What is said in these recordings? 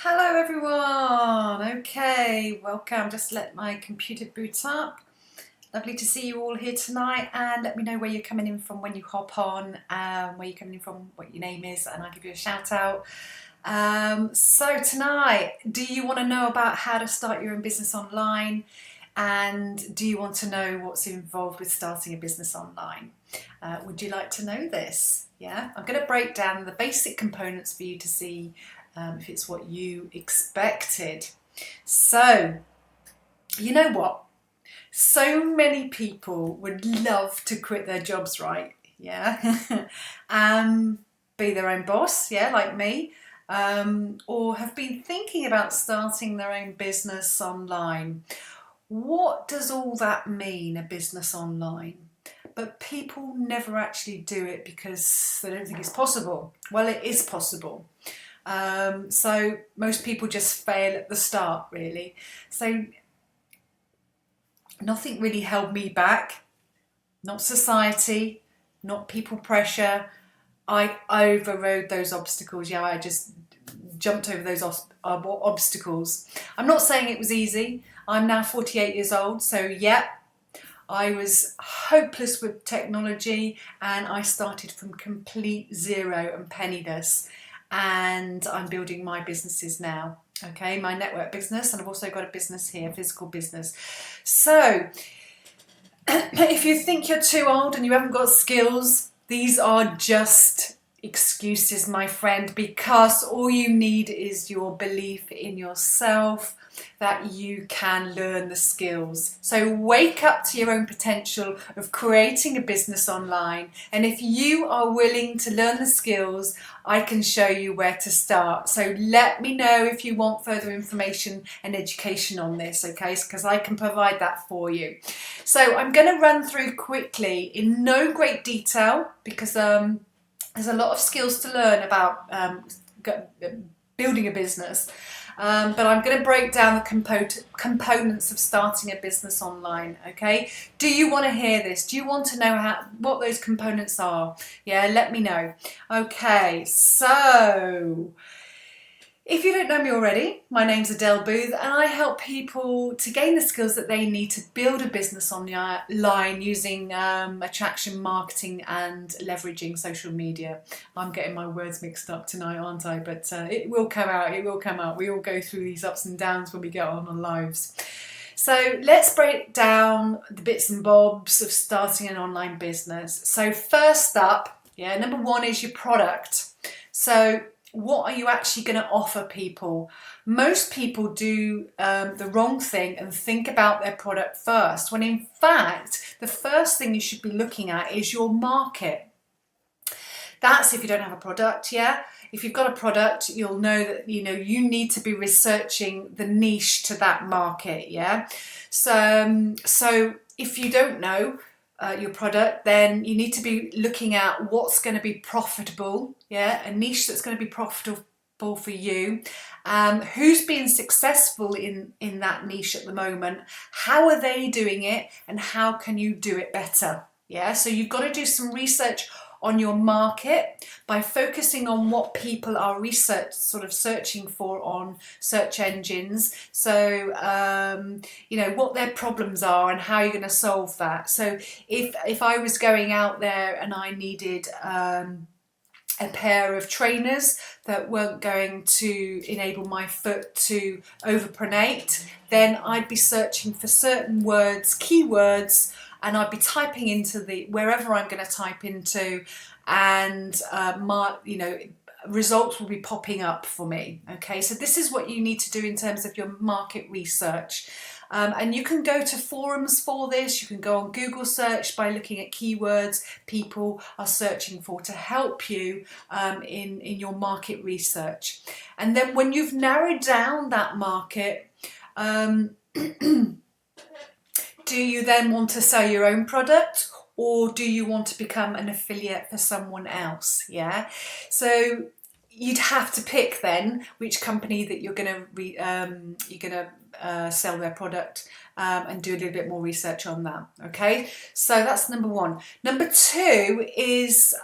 Hello everyone. Okay, welcome. Just let my computer boot up. Lovely to see you all here tonight, and let me know where you're coming in from when you hop on, where you're coming in from, what your name is, and I'll give you a shout out. So tonight, do you want to know about how to start your own business online? And do you want to know what's involved with starting a business online? Would you like to know this? Yeah, I'm going to break down the basic components for you to see if it's what you expected. So, you know what? So many people would love to quit their jobs, right? Yeah. Be their own boss, yeah, like me. Or have been thinking about starting their own business online. What does all that mean, a business online? But people never actually do it because they don't think it's possible. Well, it is possible. So most people just fail at the start, really. So nothing really held me back, not society, not people pressure. I overrode those obstacles. Yeah, I just jumped over those obstacles. I'm not saying it was easy. I'm now 48 years old, so yeah, I was hopeless with technology and I started from complete zero and penniless, and I'm building my businesses now. Okay, my network business, and I've also got a business here, physical business. So if you think you're too old and you haven't got skills, these are just excuses, my friend, because all you need is your belief in yourself that you can learn the skills. So wake up to your own potential of creating a business online, and if you are willing to learn the skills, I can show you where to start. So let me know if you want further information and education on this, okay, because I can provide that for you. So I'm going to run through quickly in no great detail because there's a lot of skills to learn about building a business. But I'm going to break down the components of starting a business online, okay? Do you want to hear this? Do you want to know what those components are? Yeah, let me know. Okay, so if you don't know me already, my name's Adele Booth, and I help people to gain the skills that they need to build a business online using attraction marketing and leveraging social media. I'm getting my words mixed up tonight, aren't I? But it will come out, it will come out. We all go through these ups and downs when we get on our lives. So let's break down the bits and bobs of starting an online business. So first up, yeah, number one is your product. So what are you actually going to offer people? Most people do the wrong thing and think about their product first, when in fact the first thing you should be looking at is your market. That's if you don't have a product, yeah? If you've got a product, you'll know that you need to be researching the niche to that market, yeah? So if you don't know your product, then you need to be looking at what's going to be profitable, yeah, a niche that's going to be profitable for you, who's been successful in that niche at the moment, how are they doing it, and how can you do it better, yeah? So you've got to do some research on your market by focusing on what people are searching for on search engines. So what their problems are and how you're going to solve that. So if I was going out there and I needed a pair of trainers that weren't going to enable my foot to overpronate, then I'd be searching for certain words, keywords, and I'd be typing into wherever I'm going to type into, and results will be popping up for me. Okay, so this is what you need to do in terms of your market research. And you can go to forums for this. You can go on Google search by looking at keywords people are searching for to help you in your market research. And then when you've narrowed down that market, do you then want to sell your own product, or do you want to become an affiliate for someone else? Yeah, so you'd have to pick then which company that you're going to sell their product, and do a little bit more research on that. Okay, so that's number one. Number two is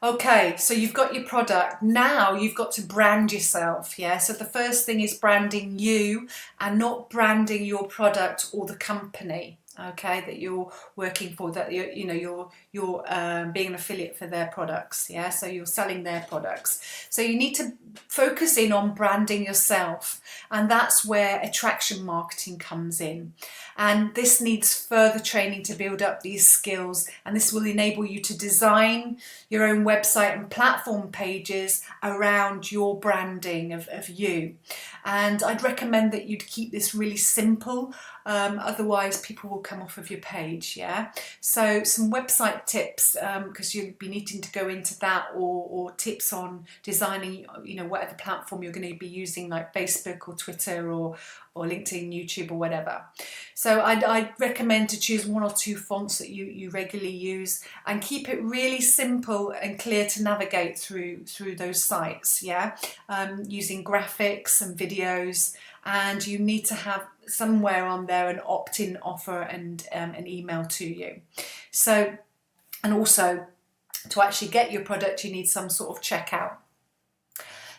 Okay, so you've got your product. Now you've got to brand yourself, yeah? So the first thing is branding you and not branding your product or the company, okay, that you're working for, that you're being an affiliate for their products, yeah? So you're selling their products. So you need to focus in on branding yourself, and that's where attraction marketing comes in. And this needs further training to build up these skills, and this will enable you to design your own website and platform pages around your branding of you. And I'd recommend that you'd keep this really simple, otherwise people will come off of your page, yeah? So some website tips, because you'll be needing to go into that, or tips on designing, whatever platform you're going to be using, like Facebook or Twitter or LinkedIn, YouTube, or whatever. So I'd recommend to choose one or two fonts that you regularly use, and keep it really simple and clear to navigate through those sites, yeah? Using graphics and videos, and you need to have somewhere on there an opt-in offer and an email to you. So, and also to actually get your product, you need some sort of checkout.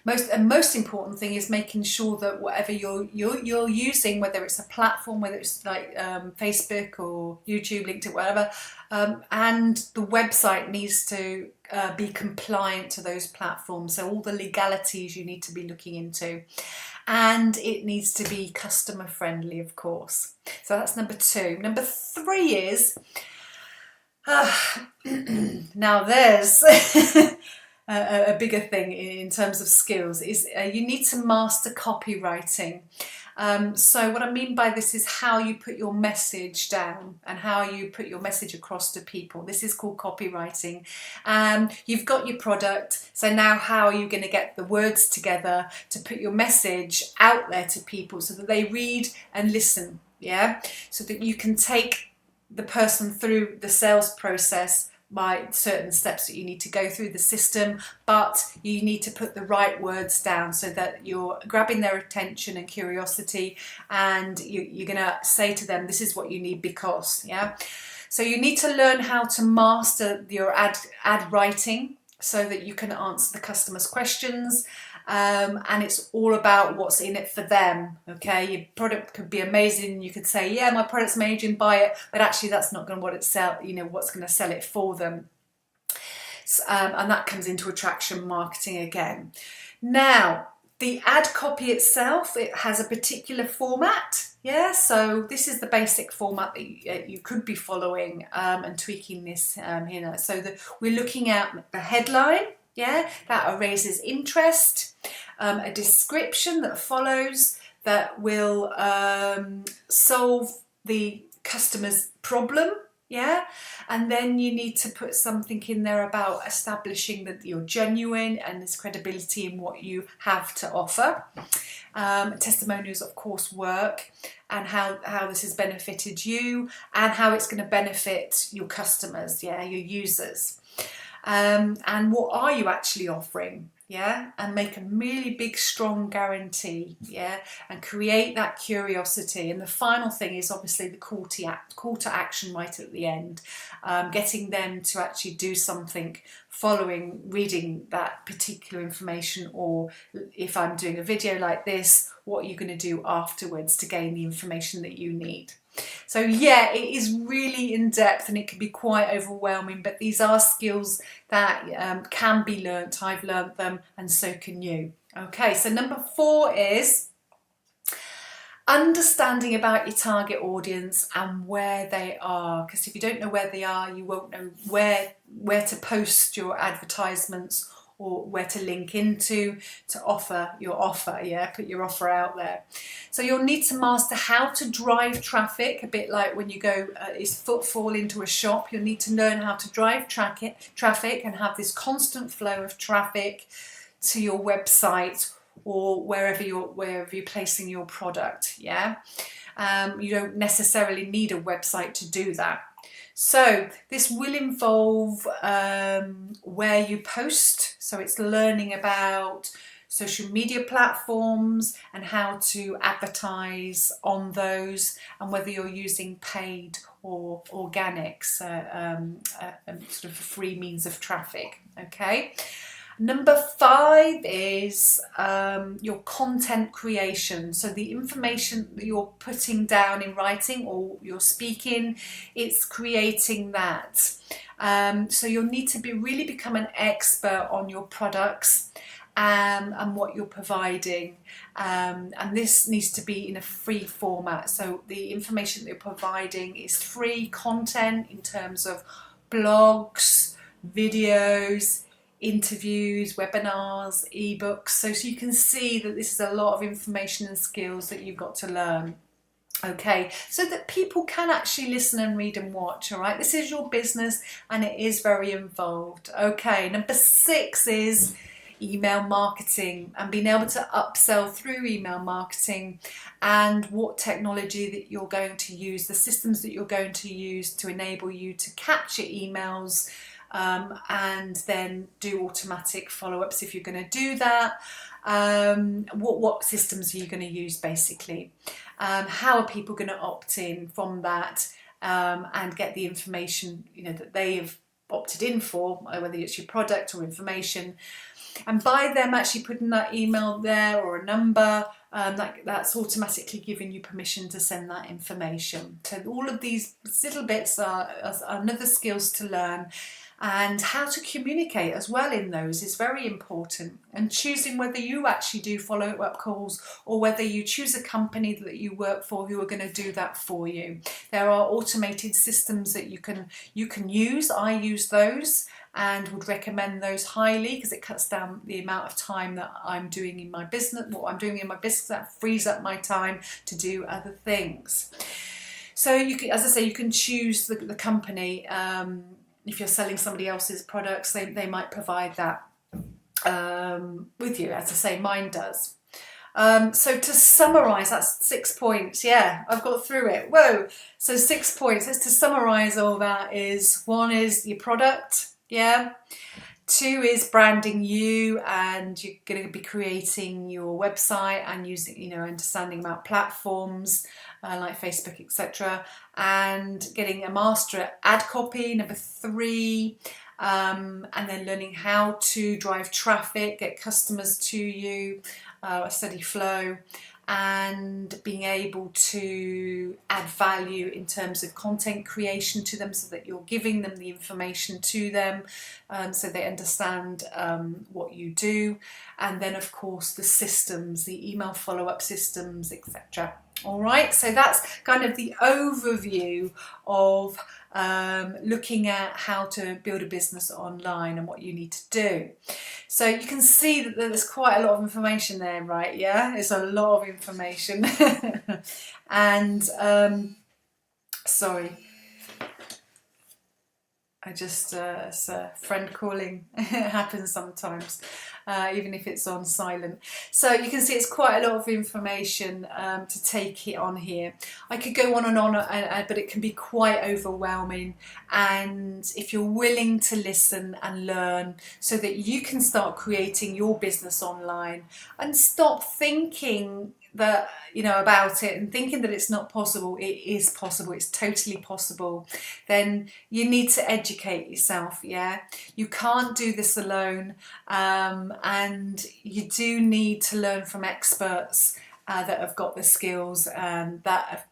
Most important thing is making sure that whatever you're using, whether it's a platform, whether it's like Facebook or YouTube, LinkedIn, whatever, and the website needs to be compliant to those platforms. So all the legalities you need to be looking into, and it needs to be customer friendly, of course. So that's number 2. Number 3 is now there's a bigger thing in terms of skills is you need to master copywriting. So what I mean by this is how you put your message down and how you put your message across to people. This is called copywriting. You've got your product, so now how are you going to get the words together to put your message out there to people so that they read and listen, yeah? So that you can take the person through the sales process by certain steps that you need to go through the system, but you need to put the right words down so that you're grabbing their attention and curiosity, and you're going to say to them, this is what you need because, yeah? So you need to learn how to master your ad writing so that you can answer the customer's questions. And it's all about what's in it for them, okay? Your product could be amazing, you could say, yeah, my product's amazing, buy it, but actually that's not going to what's going to sell it for them. And that comes into attraction marketing again. Now, the ad copy itself, it has a particular format, yeah? So this is the basic format that you could be following and tweaking this here. So we're looking at the headline, yeah, that raises interest, a description that follows that will solve the customer's problem, yeah, and then you need to put something in there about establishing that you're genuine and there's credibility in what you have to offer. Testimonials, of course, work, and how this has benefited you and how it's going to benefit your customers, yeah, your users. And what are you actually offering, yeah? And make a really big, strong guarantee, yeah? And create that curiosity. And the final thing is obviously the call to action right at the end, getting them to actually do something following reading that particular information, or if I'm doing a video like this, what are you going to do afterwards to gain the information that you need. So yeah, it is really in depth and it can be quite overwhelming, but these are skills that can be learnt. I've learnt them and so can you. Okay, so number 4 is understanding about your target audience and where they are, because if you don't know where they are, you won't know where to post your advertisements or where to link into to offer your offer, yeah, put your offer out there. So you'll need to master how to drive traffic, a bit like when you go, is footfall into a shop. You'll need to learn how to drive traffic and have this constant flow of traffic to your website or wherever you're placing your product, yeah. You don't necessarily need a website to do that. So this will involve where you post. So it's learning about social media platforms and how to advertise on those, and whether you're using paid or organic, so sort of a free means of traffic. Okay. Number 5 is your content creation. So the information that you're putting down in writing or you're speaking, it's creating that. So you'll need to really become an expert on your products and what you're providing. And this needs to be in a free format. So the information that you're providing is free content in terms of blogs, videos, interviews, webinars, ebooks. So you can see that this is a lot of information and skills that you've got to learn. Okay, so that people can actually listen and read and watch. All right, this is your business and it is very involved. Okay, number 6 is email marketing and being able to upsell through email marketing, and what technology that you're going to use, the systems that you're going to use to enable you to capture emails and then do automatic follow-ups if you're going to do that. What systems are you going to use basically? How are people going to opt in from that and get the information that they've opted in for, whether it's your product or information? And by them actually putting that email there or a number, that's automatically giving you permission to send that information. So all of these little bits are another skills to learn. And how to communicate as well in those is very important. And choosing whether you actually do follow-up calls or whether you choose a company that you work for who are going to do that for you. There are automated systems that you can use. I use those and would recommend those highly because it cuts down the amount of time that I'm doing in my business. What I'm doing in my business, that frees up my time to do other things. So you can, as I say, you can choose the company. If you're selling somebody else's products, they might provide that with you. As I say, mine does. So to summarise, that's 6 points. Yeah, I've got through it. Whoa! So 6 points. Let's to summarise all that is: 1 is your product. Yeah. 2 is branding you, and you're going to be creating your website and using, understanding about platforms like Facebook, etc., and getting a master at ad copy. Number 3, and then learning how to drive traffic, get customers to you, a steady flow, and being able to add value in terms of content creation to them, so that you're giving them the information to them, so they understand what you do. And then of course the systems, the email follow-up systems, etc. All right, so that's kind of the overview of looking at how to build a business online and what you need to do. So you can see that there's quite a lot of information there, right? Yeah, it's a lot of information. And sorry, I just, it's a friend calling. It happens sometimes, even if it's on silent. So you can see it's quite a lot of information to take it on here. I could go on and on, but it can be quite overwhelming. And if you're willing to listen and learn so that you can start creating your business online and stop thinking that, about it and thinking that it's not possible. It is possible. It's totally possible. Then you need to educate yourself. Yeah, you can't do this alone, and you do need to learn from experts that have got the skills and that have,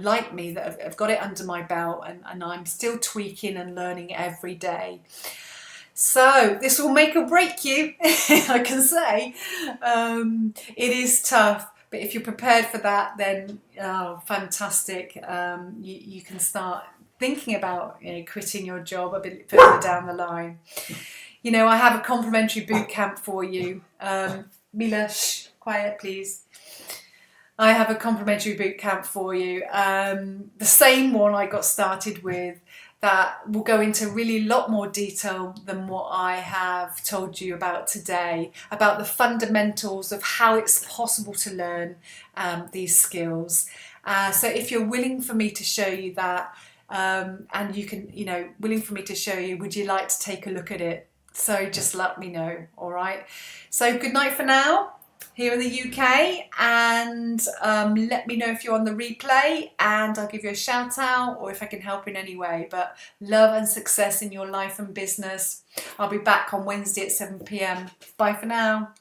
like me, that have got it under my belt, and I'm still tweaking and learning every day. So this will make or break you, I can say. It is tough. But if you're prepared for that, then fantastic. You can start thinking about quitting your job a bit further down the line. I have a complimentary boot camp for you. Mila, shh, quiet please. I have a complimentary boot camp for you. The same one I got started with, that will go into really a lot more detail than what I have told you about today, about the fundamentals of how it's possible to learn these skills. So if you're willing for me to show you that, and you can, willing for me to show you, would you like to take a look at it? So just let me know, all right? So good night for now here in the UK, and let me know if you're on the replay, and I'll give you a shout out or if I can help in any way. But love and success in your life and business. I'll be back on Wednesday at 7 p.m. Bye for now.